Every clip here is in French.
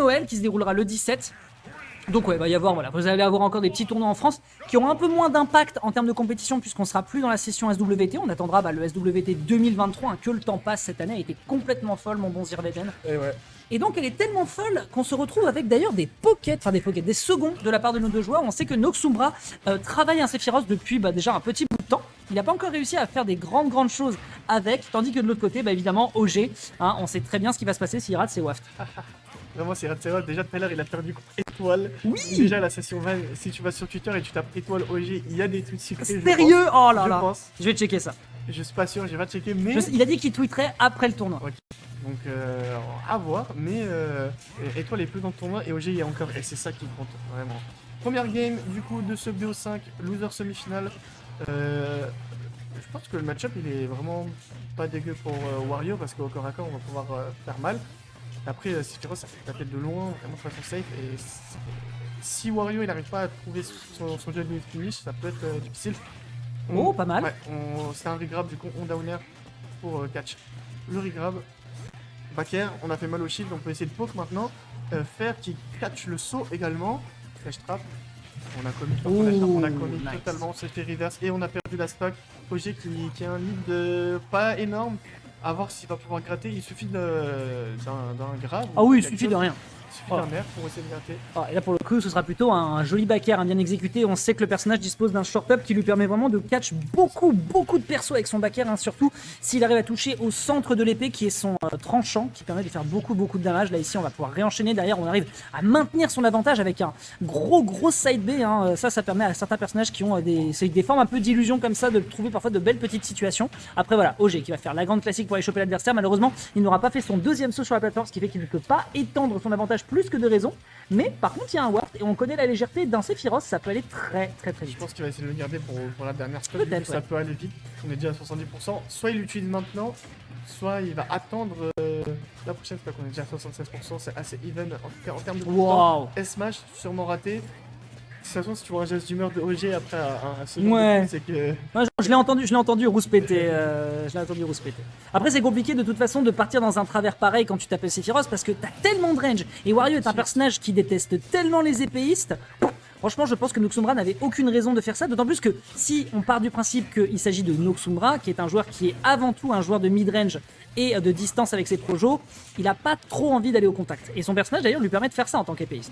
Noël qui se déroulera le 17. Donc ouais, va y avoir, voilà, vous allez avoir encore des petits tournois en France qui auront un peu moins d'impact en termes de compétition puisqu'on sera plus dans la session SWT. On attendra le SWT 2023, hein, que le temps passe. Cette année a été complètement folle, mon bon Zirveden. Et ouais. Et donc elle est tellement folle qu'on se retrouve avec d'ailleurs des des seconds de la part de nos deux joueurs. On sait que Noxumbra travaille un Sephiroth depuis déjà un petit bout de temps. Il n'a pas encore réussi à faire des grandes choses avec, tandis que de l'autre côté, évidemment, OG, hein, on sait très bien ce qui va se passer s'il rate ses wafts. Vraiment, c'est Ratsero. Déjà tout à l'heure, il a perdu contre Étoile. Oui. Déjà, la session 20, si tu vas sur Twitter et tu tapes Étoile OG, il y a des tweets secrets. Sérieux? Oh là là. Pense. Je vais checker ça. Je suis pas sûr, j'ai pas checké, mais. Il a dit qu'il tweeterait après le tournoi. Okay. Donc, à voir, mais Étoile est plus dans le tournoi et OG il y a encore. Et c'est ça qui compte, vraiment. Première game, du coup, de ce BO5, loser semi-finale. Je pense que le match-up, il est vraiment pas dégueu pour Wario parce qu'au corps à corps, on va pouvoir faire mal. Après, Sephiroth, ça fait taper de loin, vraiment de façon safe. Et si Wario il n'arrive pas à trouver son jeu de finish, ça peut être difficile. Oh, pas mal. Ouais, c'est un regrab, du coup, on downer pour catch. Le regrab, back-air, on a fait mal au shield, on peut essayer de poke maintenant. Faire qui catch le saut également. Flash trap. On a commis nice. totalement, c'est fait reverse et on a perdu la stock. OG qui a un lead de pas énorme. À voir s'il va pouvoir gratter, il suffit d'un grab. Ah oui, il suffit de rien. Il suffit d'un air pour essayer de gratter. Ah, et là pour le coup ce sera plutôt un joli back-air, bien exécuté. On sait que le personnage dispose d'un short-up qui lui permet vraiment de catch beaucoup de persos avec son back-air, hein, surtout s'il arrive à toucher au centre de l'épée qui est son tranchant, qui permet de faire beaucoup de damage. Là ici on va pouvoir réenchaîner, derrière on arrive à maintenir son avantage avec un gros side B, hein. Ça permet à certains personnages qui ont des formes un peu d'illusion comme ça de trouver parfois de belles petites situations. Après voilà, OG qui va faire la grande classique pour aller choper l'adversaire. Malheureusement il n'aura pas fait son deuxième saut sur la plateforme, ce qui fait qu'il ne peut pas étendre son avantage plus que de raison. Mais par contre il y a un ward et on connaît la légèreté d'un Sephiroth, ça peut aller très vite. Je pense qu'il va essayer de le garder pour la dernière stop. Peut-être, ça peut aller vite. On est déjà à 70%. Soit il l'utilise maintenant, soit il va attendre la prochaine stop. On est déjà à 76%, c'est assez even en termes de Wow. S-Smash, sûrement raté. De toute façon, si tu vois un geste d'humeur de OG après un second, Ouais. c'est que. Ouais, je l'ai entendu rouspéter. Après, c'est compliqué de toute façon de partir dans un travers pareil quand tu t'appelles Sephiroth parce que t'as tellement de range. Et Wario est un personnage qui déteste tellement les épéistes. Franchement, je pense que Noxumbra n'avait aucune raison de faire ça. D'autant plus que si on part du principe qu'il s'agit de Noxumbra, qui est un joueur qui est avant tout un joueur de mid-range et de distance avec ses projos, il n'a pas trop envie d'aller au contact. Et son personnage d'ailleurs lui permet de faire ça en tant qu'épéiste.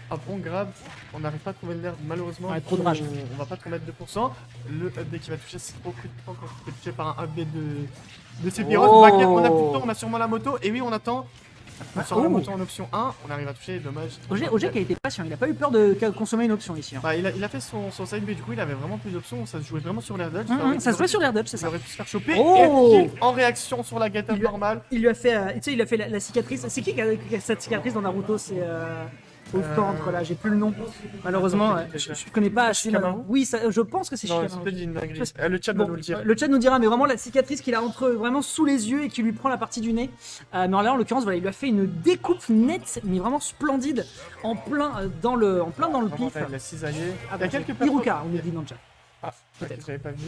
Un bon grab, on n'arrive pas à trouver l'air malheureusement. Ouais, trop de rage. On va pas trop mettre 2%. Le update qui va toucher, c'est trop coup de temps quand il est touché par un update de Sephiroth. Oh. On a plus de temps, on a sûrement la moto. Et oui, on attend. On sort la Oh. moto en option 1, on arrive à toucher, dommage. OG qui a été patient, il n'a pas eu peur de consommer une option ici. Hein. Bah, il a fait son side B, du coup il avait vraiment plus d'options, ça se jouait vraiment sur l'air dodge. Ça se jouait sur l'air dodge, c'est Il ça. aurait pu se faire choper Oh. et en réaction sur la get-up normale. Il lui a fait, la cicatrice. C'est qui a cette cicatrice dans Naruto? C'est au centre là, j'ai plus le nom. Malheureusement, je connais pas assez. Oui, je pense que c'est Non, Shikamaru. c'est peut-être une dinguerie. Le chat va nous le dire. Le chat nous dira, mais vraiment la cicatrice qu'il a vraiment sous les yeux et qui lui prend la partie du nez. Mais là, en l'occurrence, voilà, il lui a fait une découpe nette, mais vraiment splendide, en plein dans le pif. Il a cisaillé. Ah, Il y a bon, quelques Iruka, on nous dit dans le chat. Ah, Peut-être. j'avais pas vu.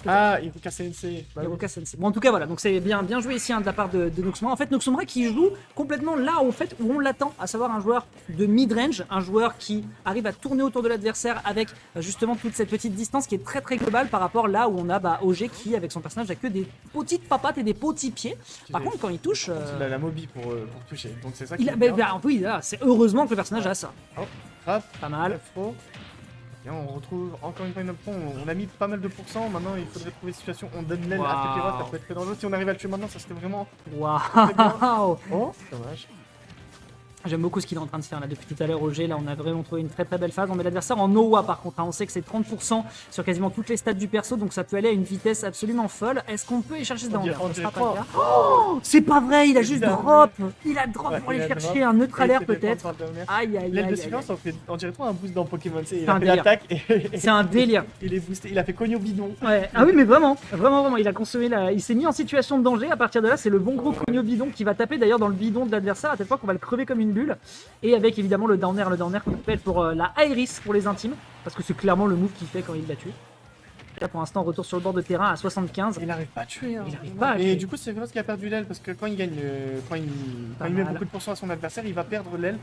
Ah, Iruka Sensei. Bah, Iruka Sensei. Bon, en tout cas, voilà, donc c'est bien joué ici, hein, de la part de Noxumbra. En fait, Noxumbra qui joue complètement là où on l'attend, à savoir un joueur de mid-range, un joueur qui arrive à tourner autour de l'adversaire avec justement toute cette petite distance qui est très globale par rapport là où on a OG qui, avec son personnage, a que des petites papates et des petits pieds. Par contre, quand il touche. Il a la mobi pour toucher, donc c'est ça qui oui, là, c'est heureusement que le personnage a ça. Oh, frappe, Pas mal. Et on retrouve encore une fois une option, on a mis pas mal de pourcents, maintenant il faudrait trouver une situation, on donne l'aile à Sephiroth, ça peut être très dangereux, si on arrive à le tuer maintenant ça serait vraiment... Waouh. Oh, dommage. J'aime beaucoup ce qu'il est en train de faire là depuis tout à l'heure OG. Là on a vraiment trouvé une très belle phase. On met l'adversaire en OWA par contre, hein. On sait que c'est 30% sur quasiment toutes les stats du perso, donc ça peut aller à une vitesse absolument folle. Est-ce qu'on peut y chercher ce down? Oh, c'est pas vrai, il a juste drop. Il a drop pour aller chercher un neutralaire peut-être. Aïe. L'aile de silence, on dirait trop un boost dans Pokémon, il un a fait délire. l'attaque et... C'est un délire. Il est boosté, il a fait cogno bidon. Ouais. Ah oui mais vraiment, il a consommé il s'est mis en situation de danger. À partir de là, c'est le bon gros cogno bidon qui va taper d'ailleurs dans le bidon de l'adversaire à tel point qu'on va le crever comme une bulle. Et avec évidemment le downer qu'on appelle pour la Iris pour les intimes, parce que c'est clairement le move qu'il fait quand il la tue. Dachata pour l'instant retour sur le bord de terrain à 75. Il n'arrive pas à tuer. Hein. Il arrive pas à Et tuer. du coup, c'est vrai qu'il a perdu l'aile parce que quand il gagne, quand il met beaucoup de pourcents à son adversaire, il va perdre l'aile.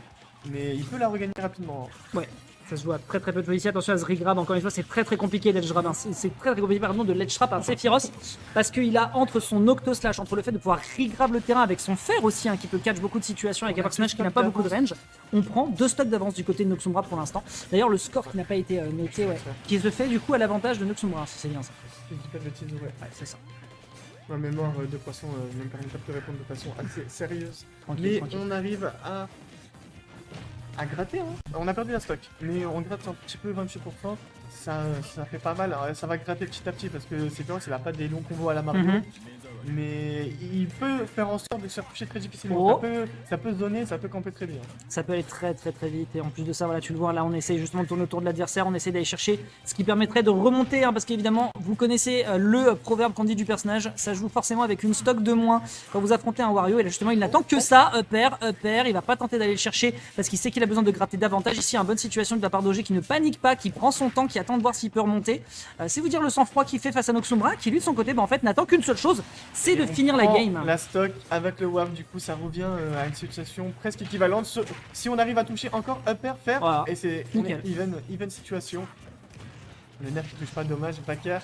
Mais il peut la regagner rapidement. Ouais, ça se joue à très peu de fois ici. Attention à ce regrab, encore une fois, c'est très compliqué d'edge grab. Hein. C'est très compliqué pardon, de l'edge trap un Sephiroth parce qu'il a entre son Octo Slash, entre le fait de pouvoir regrab le terrain avec son fer aussi, hein, qui peut catch beaucoup de situations avec un personnage qui n'a pas beaucoup de range. On prend 2 stocks d'avance du côté de Noxumbra pour l'instant. D'ailleurs, le score qui n'a pas été noté, ouais, qui se fait du coup à l'avantage de Noxumbra, si c'est bien ça. Si je dis pas de bêtises, ouais. Ouais, c'est ça. Ma mémoire de poisson ne me permet pas de te répondre de façon assez sérieuse. Tranquille, Mais tranquille. on arrive à gratter, hein. On a perdu la stock, mais on gratte un petit peu 28%. Ça fait pas mal. Alors, ça va gratter petit à petit parce que c'est bien, il a pas des longs combos à la Mario. Mhm. Mais il peut faire en sorte de se faire toucher très difficilement. Oh. Ça peut zoner, ça peut camper très bien. Ça peut aller très vite et en plus de ça, voilà, tu le vois, là on essaie justement de tourner autour de l'adversaire, on essaie d'aller chercher ce qui permettrait de remonter, hein, parce qu'évidemment, vous connaissez le proverbe qu'on dit du personnage, ça joue forcément avec une stock de moins quand vous affrontez un Wario, et là justement il n'attend que ça, up air, il va pas tenter d'aller le chercher parce qu'il sait qu'il a besoin de gratter davantage. Ici, une bonne situation de la part d'OG qui ne panique pas, qui prend son temps, qui attend de voir s'il peut remonter. C'est vous dire le sang-froid qu'il fait face à Noxumbra, qui lui de son côté, en fait, n'attend qu'une seule chose, c'est de finir la game. La stock avec le WAF, du coup, ça revient à une situation presque équivalente. Si on arrive à toucher encore upper, faire, Voilà. et c'est Nickel. even situation. Le nerf qui touche pas, dommage. Backer.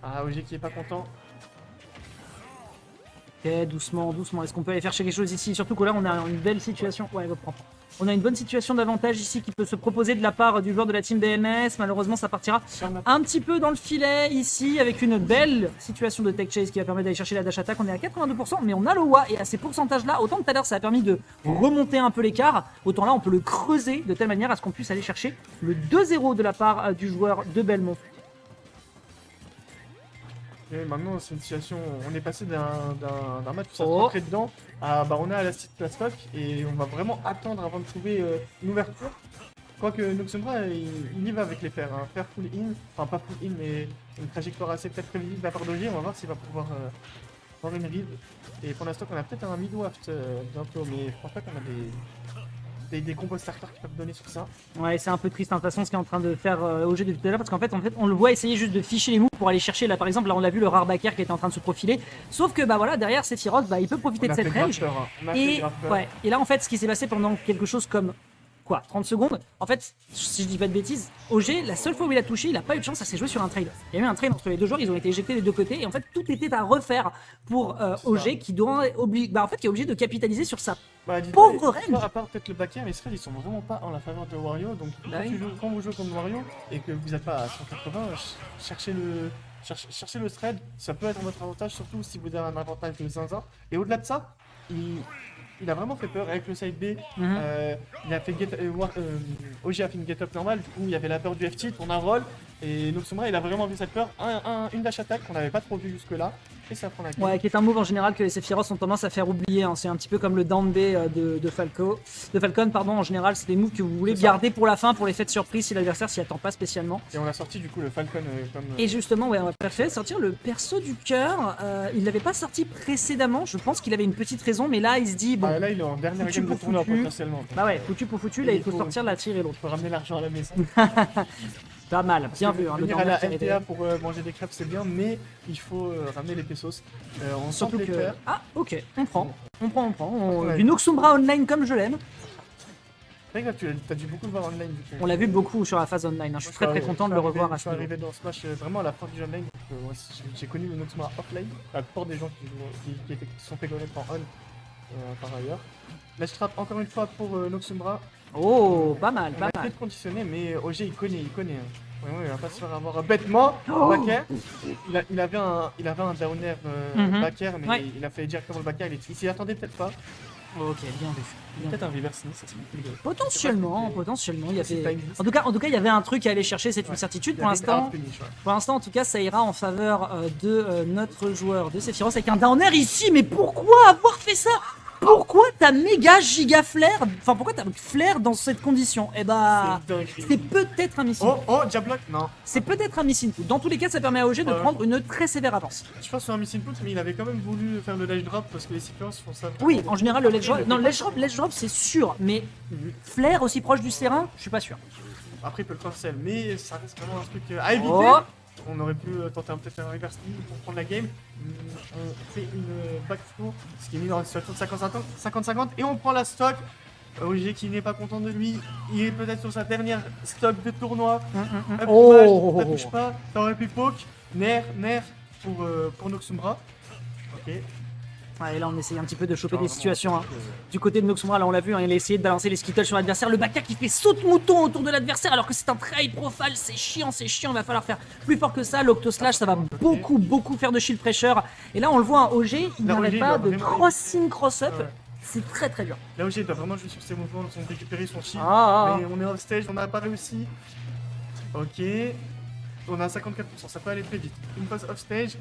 Ah, OG qui est pas content. Ok, doucement. Est-ce qu'on peut aller faire quelque chose ici? Surtout que là, on a une belle situation. Ouais, reprends. On a une bonne situation d'avantage ici qui peut se proposer de la part du joueur de la team BMS. Malheureusement, ça partira un petit peu dans le filet ici avec une belle situation de tech chase qui va permettre d'aller chercher la dash attack. On est à 82%, mais on a le WA et à ces pourcentages-là, autant tout à l'heure ça a permis de remonter un peu l'écart, autant là on peut le creuser de telle manière à ce qu'on puisse aller chercher le 2-0 de la part du joueur de Belmont. Et maintenant, c'est une situation. On est passé d'un match où ça se Oh. rentrait dedans à on est à la stock et on va vraiment attendre avant de trouver une ouverture. Quoique Noxumbra, il y va avec les fers. Hein. Fer full in, enfin pas full in, mais une trajectoire assez peut-être prévisible de la part d'OG. On va voir s'il va pouvoir avoir une read. Et pour l'instant, on a peut-être un mid-waft bientôt, mais je pense pas qu'on a des combos starters qui peuvent donner sur ça. Ouais, c'est un peu triste, hein, de toute façon, ce qu'est en train de faire OG depuis tout à l'heure, parce qu'en fait, on le voit essayer juste de ficher les moves pour aller chercher, là par exemple, là on l'a vu le rare backer qui était en train de se profiler, sauf que bah voilà, derrière Sephiroth, bah il peut profiter On de a cette fait grave range, peur, hein. On a fait et grave peur. ouais, et là en fait, ce qui s'est passé pendant quelque chose comme quoi, 30 secondes, en fait, si je dis pas de bêtises, OG, la seule fois où il a touché, il a pas eu de chance, ça s'est joué sur un trade. Il y a eu un trade entre les deux joueurs, ils ont été éjectés des deux côtés, et en fait, tout était à refaire pour OG qui doit en fait, qui est obligé de capitaliser sur ça. Bah, dis-toi, Pauvre dis-toi, range. à part peut-être le backer, les threads ils sont vraiment pas en la faveur de Wario. Donc Bah oui. quand vous jouez comme Wario et que vous n'êtes pas à 180, cherchez le thread, ça peut être votre avantage, surtout si vous avez un avantage de zinzin. Et au-delà de ça, il a vraiment fait peur avec le side B. Mhm. Il a fait OG a fait une get up normale, du coup il y avait la peur du FT, on a roll. Et Noxumbra il a vraiment vu cette peur, une dash attack qu'on n'avait pas trop vu jusque là. Et ça prend la game. Ouais, qui est un move en général que les Sephiroth ont tendance à faire oublier. Hein. C'est un petit peu comme le down B de Falcon. En général, c'est des moves que vous voulez C'est ça. garder pour la fin, pour l'effet de surprise si l'adversaire s'y attend pas spécialement. Et on a sorti du coup le Falcon comme. Et justement, ouais, on va préférer sortir le perso du cœur. Il l'avait pas sorti précédemment. Je pense qu'il avait une petite raison, mais là, il se dit bon, Là il est en dernière foutu game de pour tournoi foutu. potentiellement. bah ouais, foutu pour foutu. Là, Et il faut il faut- sortir la tire et Il l'autre. faut ramener l'argent à la maison. Pas mal, bien vu. Hein, le Venir à down la B qui arrivait. NTA pour manger des crêpes c'est bien, mais il faut ramener les pesos. On Surtout sent les que faire. ah, ok, on prend. Ouais. Du Noxumbra online comme je l'aime. C'est vrai que là, tu as dû beaucoup le voir online. Du coup. On l'a vu beaucoup sur la phase online. Hein. Je suis très content de le revoir à Je ce suis niveau. arrivé dans ce match vraiment à la fin du jeu online. Donc, ouais, j'ai connu le Noxumbra offline. La plupart des gens qui sont fait connaître en on par ailleurs. Là je trappe encore une fois pour Noxumbra. Oh, pas mal, On pas a mal. peut-être conditionné, mais OG il connaît. Hein. Vraiment, il va pas se faire avoir bêtement. Oh. Backer. Il avait un downer Mhm. backer, mais Ouais. il a fait directement le backer. Il s'y attendait peut-être pas. Ok, bien vu. Bien Peut-être un reverse knee, ça c'est plus de. Potentiellement, il y C'est avait... pas une- En tout cas, il y avait un truc à aller chercher, c'est une Ouais. certitude. Il y Pour avait une hard l'instant, finish, ouais. en tout cas, ça ira en faveur de notre joueur de Sephiroth avec un downer ici. Mais pourquoi avoir fait ça? Pourquoi t'as méga giga flair? Enfin, pourquoi t'as flair dans cette condition? Eh bah, C'est dingue. c'est peut-être un missing. Oh, Diablock. Non. C'est peut-être un missing. Dans tous les cas, ça permet à OG de Ouais. prendre une très sévère avance. Je pense que c'est un missing put, mais il avait quand même voulu faire le dash drop parce que les séquences font ça. Oui, en général, le ledge drop, non, le ledge drop, c'est sûr. Mais flair aussi proche du terrain, je suis pas sûr. Après, il peut le cancel, mais ça reste vraiment un truc. Ah, éviter. Oh, On aurait pu tenter peut-être un reverse knee pour prendre la game. On fait une back throw, ce qui est mis dans la situation de 50-50 et on prend la stock. OG qui n'est pas content de lui, il est peut-être sur sa dernière stock de tournoi. Oh. Ça touche pas, ça aurait pu poke. Nair pour Noxumbra. Ok. Ouais, et là on essaye un petit peu de choper des Vraiment, situations hein. Du côté de Noxumbra, là on l'a vu, hein, il a essayé de balancer les skittles sur l'adversaire. Le Baka qui fait saute-mouton autour de l'adversaire alors que c'est un try profile, c'est chiant, il va falloir faire plus fort que ça. L'Octoslash, ça va beaucoup faire de shield pressure. Et là on le voit, un OG, il Là, n'arrête OG, pas il doit de vraiment- cross-in, cross-up. Ouais. C'est très dur. Là OG doit vraiment jouer sur ses mouvements, on a récupéré son shield. Ah. Mais on est off stage, on n'a pas réussi. Ok. On a 54%, ça peut aller très vite. Une phase off stage.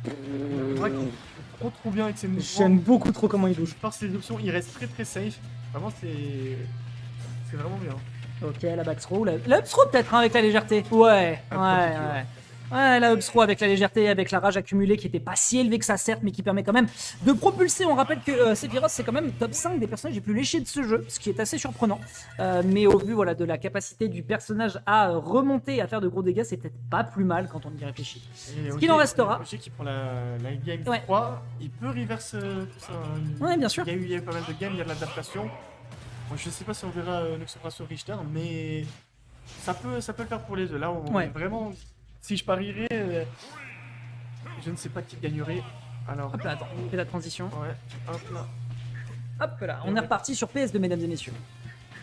On voit qu'il est trop bien avec ses mouvements. J'aime beaucoup trop comment il bouge. Je pense que les options, il reste très safe. Vraiment, c'est vraiment bien. Ok, la back throw, la up throw peut-être hein, avec la légèreté. Ouais, la up throw avec la légèreté, avec la rage accumulée qui était pas si élevée que ça certes, mais qui permet quand même de propulser. On rappelle que Sephiroth c'est quand même top 5 des personnages les plus léchés de ce jeu, ce qui est assez surprenant. Mais au vu voilà, de la capacité du personnage à remonter, à faire de gros dégâts, c'est peut-être pas plus mal quand on y réfléchit. Et Ce qu'il en restera. OG qui prend la game Ouais. 3, il peut reverse tout ça. Hein. Ouais, bien sûr. Il y a eu pas mal de games, il y a de l'adaptation. Bon, je sais pas si on verra Noxumbra sur Richter, mais ça peut le faire pour les deux. Là, on est vraiment. Si je parierais, je ne sais pas qui gagnerait. Alors. Hop là, attends, on fait la transition. Ouais, hop là. Hop là, on est reparti sur PS2, mesdames et messieurs.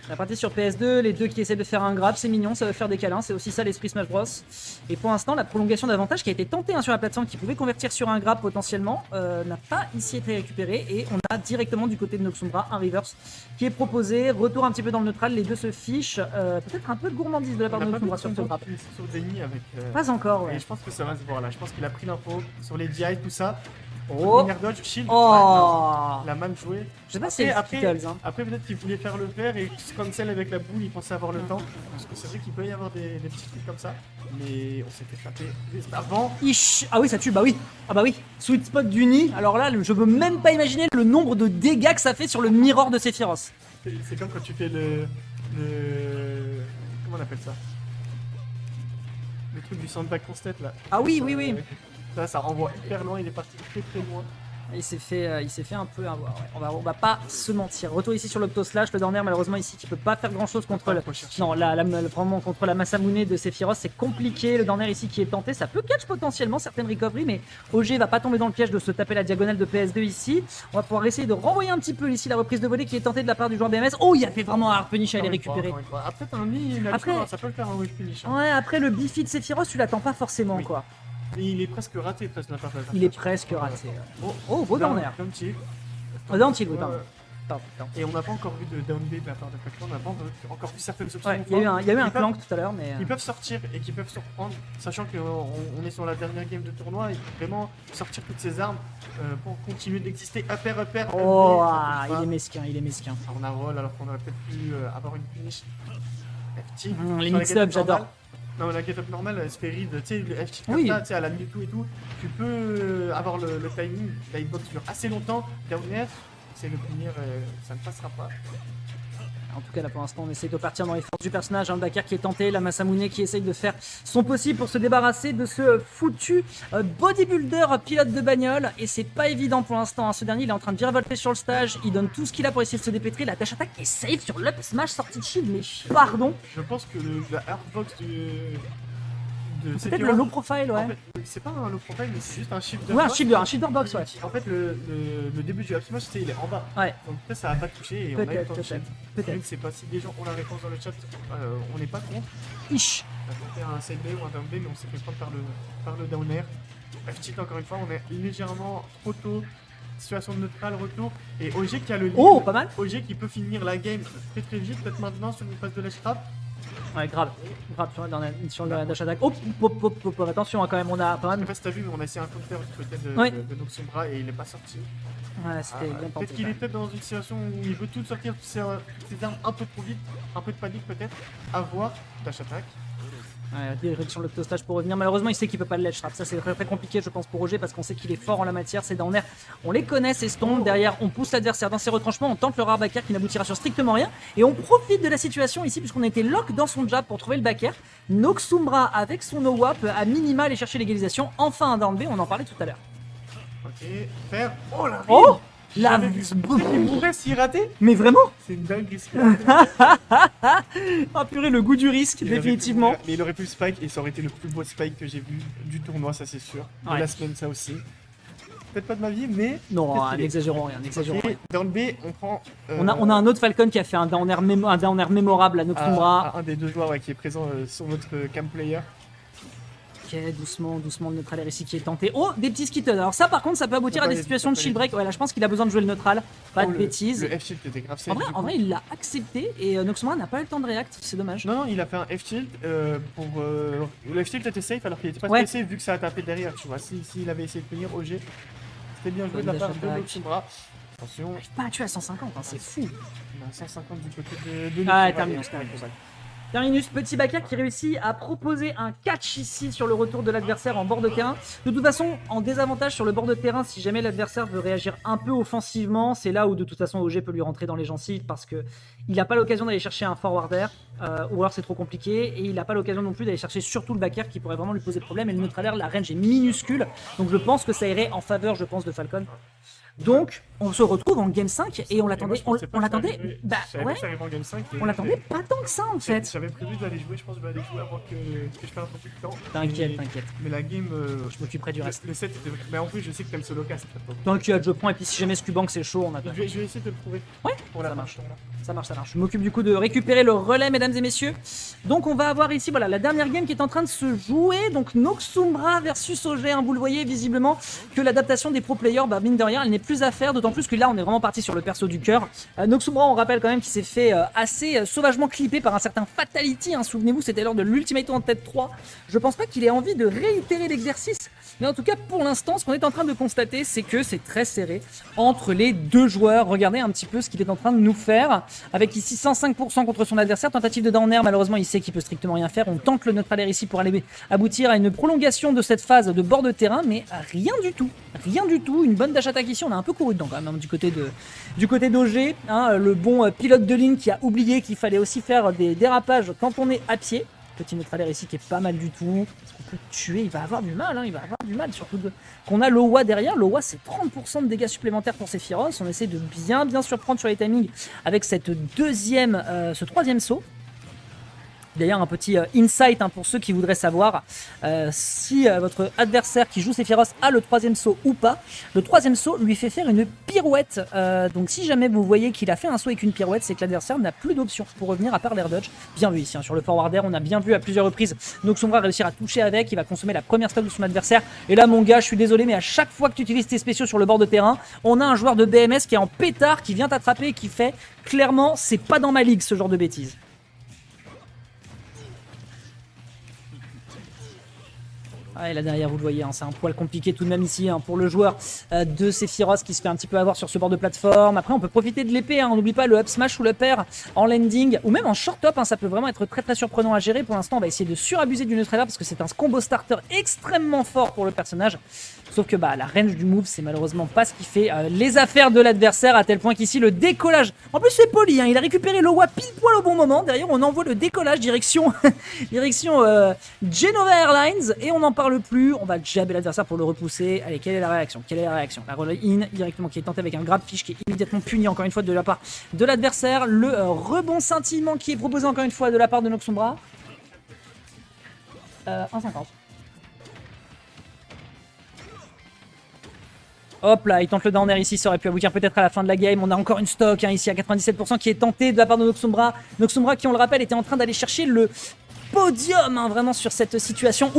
On est reparti sur PS2, les deux qui essaient de faire un grab, c'est mignon, ça veut faire des câlins, c'est aussi ça l'esprit Smash Bros. Et pour l'instant, la prolongation d'avantage qui a été tentée hein, sur la plateforme, qui pouvait convertir sur un grab potentiellement, n'a pas ici été récupérée. Et on a directement du côté de Noxumbra un reverse qui est proposé. Retour un petit peu dans le neutral, les deux se fichent. Peut-être un peu de gourmandise de la part de Noxumbra sur ce grab. Sur Denny avec. Pas encore, ouais. Et je pense que ça va se voir là. Je pense qu'il a pris l'info sur les DI, tout ça. Oh, Première dodge, shield. oh. Il a mal joué. Je sais pas si c'est les Skittles, hein. Après peut-être qu'il voulait faire le faire et se cancel avec la boule, il pensait avoir le temps. Parce que c'est vrai qu'il peut y avoir des petits trucs comme ça. Mais on s'est fait taper avant. Ish. Ah oui, ça tue, bah oui. Ah bah oui. Sweet spot du nid. Alors là, je peux même pas imaginer le nombre de dégâts que ça fait sur le mirror de Sephiroth. C'est comme quand tu fais le. Comment on appelle ça? Le truc du sandbag constate là. Ah oui, oui, oui. Ça renvoie hyper loin, il est parti très loin. Il s'est fait un peu avoir. Ouais. On va pas se mentir. Retour ici sur l'Octoslash, le Dorner malheureusement ici qui peut pas faire grand chose contre vraiment contre la Masamune de Sephiroth, c'est compliqué. Le Dorner ici qui est tenté, ça peut catch potentiellement certaines recoveries, mais OG va pas tomber dans le piège de se taper la diagonale de PS2 ici. On va pouvoir essayer de renvoyer un petit peu ici la reprise de volée qui est tentée de la part du joueur BMS. Oh, il a fait vraiment un hard punish à aller récupérer. Après t'as un nid, ça peut le faire un wave punish. Hein. Ouais, après le bifi de Sephiroth, tu l'attends pas forcément Oui. quoi. Et il est presque raté, presque la part. Il est presque raté. Oh, beau Dorner. Down tilt. Down tilt, oui, pardon. Et on n'a pas encore vu de down B de la part de Pac-Man, on n'a pas encore vu certaines options. Ouais, il y a eu un clank tout à l'heure, mais. Ils peuvent sortir et qui peuvent surprendre, sachant qu'on est sur la dernière game de tournoi, ils peuvent vraiment sortir toutes ces armes pour continuer d'exister. Upper. Oh, il est mesquin, il est mesquin. On a roll alors qu'on aurait peut-être pu avoir une punish FT. Les mix-up, j'adore. Non, la get-up normale, elle se fait read, tu sais, le FT comme Oui. ça, tu sais, à la Mewtwo et tout, tu peux avoir le timing, la hitbox dure assez longtemps, down air, c'est le punir, ça ne passera pas. En tout cas, là pour l'instant, on essaye de partir dans les forces du personnage. Hein, le Bakar qui est tenté, la Masamune qui essaye de faire son possible pour se débarrasser de ce foutu bodybuilder pilote de bagnole. Et c'est pas évident pour l'instant. Hein. Ce dernier, il est en train de virevolter sur le stage. Il donne tout ce qu'il a pour essayer de se dépêtrer. La dash attack est safe sur l'up smash sortie de shield. Mais pardon. Je pense que la hardbox de Peut-être le low profile, ouais. En fait, c'est pas un low profile, mais c'est juste un shield. Ouais, un shielder box, ouais. En fait, le début du up smash, il est en bas. Ouais. Donc peut-être ça va pas toucher et on a eu le temps de shield. Je ne Peut-être. sais pas si les gens ont la réponse dans le chat, on n'est pas contre. Ish. On a tenté un side B ou un down B, mais on s'est fait prendre par le down air. F-tilt encore une fois, on est légèrement trop tôt. Situation de neutral, retour. Et OG qui a le lead. Oh, pas mal. OG qui peut finir la game très vite, peut-être maintenant sur une phase de ledge trap. Ouais, grave sur la dash attack. Oh, attention, hein, quand même, on a pas Je sais mal. pas si t'as vu, mais on a essayé un counter du côté de Noxumbra et il est pas sorti. Ouais, c'était bien tenté. Peut-être qu'il est peut-être dans une situation où il veut tout sortir, toutes ses armes un peu trop vite, un peu de panique peut-être. À voir, dash attack. Direction l'octostage pour revenir. Malheureusement, il sait qu'il peut pas le ledge trap. Ça, c'est très compliqué, je pense, pour Roger parce qu'on sait qu'il est fort en la matière. C'est Downer. On les connaît, ces stones. Derrière, on pousse l'adversaire dans ses retranchements. On tente le rare backer qui n'aboutira sur strictement rien. Et on profite de la situation ici, puisqu'on était lock dans son jab pour trouver le backer. Noxumbra, avec son no-wap, à minima aller chercher l'égalisation. Enfin, un down B, on en parlait tout à l'heure. Ok, faire. Oh la Oh la Il mourrait s'il ratait. Mais vraiment. C'est une dinguerie ce qu'il a fait. Ah purée, le goût du risque, Il aurait pu définitivement. mourir, mais il aurait pu le spike et ça aurait été le plus beau spike que j'ai vu du tournoi, ça c'est sûr. De Ouais. la semaine, ça aussi. Peut-être pas de ma vie, mais. Non, peut-être qu'il est. n'exagérons rien, n'exagérons rien. Et dans le B, on prend. On a un autre Falcon qui a fait un downer mémorable à Noxumbra. un des deux joueurs qui est présent sur notre cam player. Ok, doucement, le neutral ici qui est tenté. Oh, des petits skittles. Alors ça, par contre, ça peut aboutir à des situations de shield break. Ouais, là, je pense qu'il a besoin de jouer le neutral. Pas de bêtises. Le F-shield était grave safe. En vrai, il l'a accepté et Noxumbra n'a pas eu le temps de react. C'est dommage. Non, il a fait un F-shield pour. Le F-shield était safe alors qu'il était pas Ouais. stressé vu que ça a tapé derrière, tu vois. S'il avait essayé de tenir OG, c'était bien joué de la Bonne part dash de attack. Noxumbra. Attention, Il n'arrive pas à tuer à 150, hein, c'est fou. on a 150 du côté de Ah, Noxumbra. terminus, Terminus, petit backer qui réussit à proposer un catch ici sur le retour de l'adversaire en bord de terrain. De toute façon, en désavantage sur le bord de terrain, si jamais l'adversaire veut réagir un peu offensivement, c'est là où de toute façon OG peut lui rentrer dans les gencives parce que il n'a pas l'occasion d'aller chercher un forwarder, ou alors c'est trop compliqué, et il n'a pas l'occasion non plus d'aller chercher surtout le backer qui pourrait vraiment lui poser problème. Et le neutralaire, la range est minuscule, donc je pense que ça irait en faveur, je pense, de Falcon. Donc, on se retrouve en game 5 et on l'attendait. On l'attendait. Bah ouais. En game 5, On l'attendait pas tant que ça en fait. J'avais prévu d'aller jouer, je pense que je vais aller jouer avant que je perde un peu plus de temps. T'inquiète, Mais- t'inquiète. Mais la game. Je m'occuperai du reste. Le set était. Mais en plus, je sais que t'aimes solo cast. T'inquiète, je prends. Et puis si jamais Scubank c'est chaud, on attend. Je vais essayer de le trouver. Ouais, Pour la ça fin. marche. Ça marche, ça marche. Je m'occupe du coup de récupérer le relais, mesdames et messieurs. Donc on va avoir ici, voilà, la dernière game qui est en train de se jouer. Donc Noxumbra versus OG. Hein, vous le voyez visiblement que l'adaptation des pro players, bah mine de rien, elle n'est plus à faire. D'autant plus que là, on est vraiment parti sur le perso du cœur. Noxumbra, on rappelle quand même qu'il s'est fait assez sauvagement clippé par un certain Fatality. Hein, souvenez-vous, c'était lors de l'Ultimate en tête 3. Je pense pas qu'il ait envie de réitérer l'exercice. Mais en tout cas, pour l'instant, ce qu'on est en train de constater, c'est que c'est très serré entre les deux joueurs. Regardez un petit peu ce qu'il est en train de nous faire. Avec ici 105% contre son adversaire. Tentative de downer, malheureusement, il sait qu'il peut strictement rien faire. On tente le neutralaire ici pour aller aboutir à une prolongation de cette phase de bord de terrain, mais rien du tout. Rien du tout. Une bonne dash attack ici. On a un peu couru dedans quand même hein, du côté d'OG. Hein, le bon pilote de ligne qui a oublié qu'il fallait aussi faire des dérapages quand on est à pied. Petit neutralaire ici qui est pas mal du tout. Est-ce qu'on peut le tuer? Il va avoir du mal, hein, il va avoir du mal. Surtout qu'on a Lowa derrière. Lowa, c'est 30% de dégâts supplémentaires pour Sephiroth. On essaie de bien surprendre sur les timings avec ce troisième saut. D'ailleurs, un petit insight hein, pour ceux qui voudraient savoir si votre adversaire qui joue Sephiroth a le troisième saut ou pas. Le troisième saut lui fait faire une pirouette. Donc si jamais vous voyez qu'il a fait un saut avec une pirouette, c'est que l'adversaire n'a plus d'option pour revenir à part l'air dodge. Bien vu ici, hein, sur le forward air, on a bien vu à plusieurs reprises Noxumbra réussir à toucher avec. Il va consommer la première stock de son adversaire. Et là, mon gars, je suis désolé, mais à chaque fois que tu utilises tes spéciaux sur le bord de terrain, on a un joueur de BMS qui est en pétard, qui vient t'attraper et qui fait clairement, c'est pas dans ma ligue ce genre de bêtises. Ah, et là derrière vous le voyez, hein, c'est un poil compliqué tout de même ici hein, pour le joueur de Sephiroth qui se fait un petit peu avoir sur ce bord de plateforme. Après on peut profiter de l'épée, hein, on n'oublie pas le up smash ou le pair en landing ou même en short up, hein, ça peut vraiment être très surprenant à gérer. Pour l'instant on va essayer de surabuser du neutralaire parce que c'est un combo starter extrêmement fort pour le personnage. Sauf que bah, la range du move c'est malheureusement pas ce qui fait les affaires de l'adversaire à tel point qu'ici le décollage, en plus c'est poli, hein, il a récupéré Lowa pile poil au bon moment. Derrière on envoie le décollage direction Genova Airlines et on n'en parle plus, on va jabber l'adversaire pour le repousser. Allez, quelle est la réaction? La relay in directement qui est tentée avec un grab fish qui est immédiatement puni encore une fois de la part de l'adversaire. Le rebond scintillement qui est proposé encore une fois de la part de Noxumbra. 1,50. Hop là, il tente le downer ici, ça aurait pu aboutir peut-être à la fin de la game. On a encore une stock hein, ici à 97% qui est tentée de la part de Noxumbra. Noxumbra qui, on le rappelle, était en train d'aller chercher le podium hein, vraiment sur cette situation.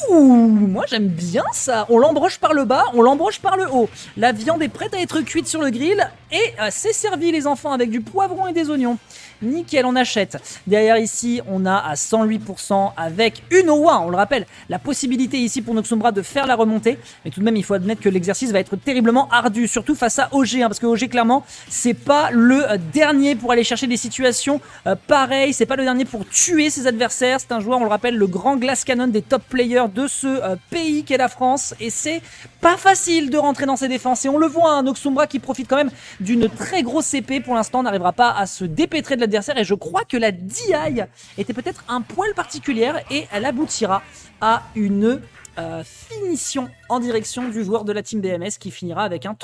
Ouh, moi j'aime bien ça. On l'embroche par le bas, on l'embroche par le haut. La viande est prête à être cuite sur le grill et c'est servi les enfants avec du poivron et des oignons. Nickel, on achète. Derrière ici, on a à 108% avec une OA, on le rappelle, la possibilité ici pour Noxumbra de faire la remontée. Mais tout de même, il faut admettre que l'exercice va être terriblement ardu, surtout face à OG, hein, parce que OG, clairement, c'est pas le dernier pour aller chercher des situations pareilles, c'est pas le dernier pour tuer ses adversaires, c'est un joueur, on le rappelle, le grand glass cannon des top players de ce pays qu'est la France. Et c'est pas facile de rentrer dans ses défenses. Et on le voit, un Noxumbra qui profite quand même d'une très grosse épée. Pour l'instant, n'arrivera pas à se dépêtrer de l'adversaire. Et je crois que la DI était peut-être un poil particulière. Et elle aboutira à une finition en direction du joueur de la team BMS qui finira avec un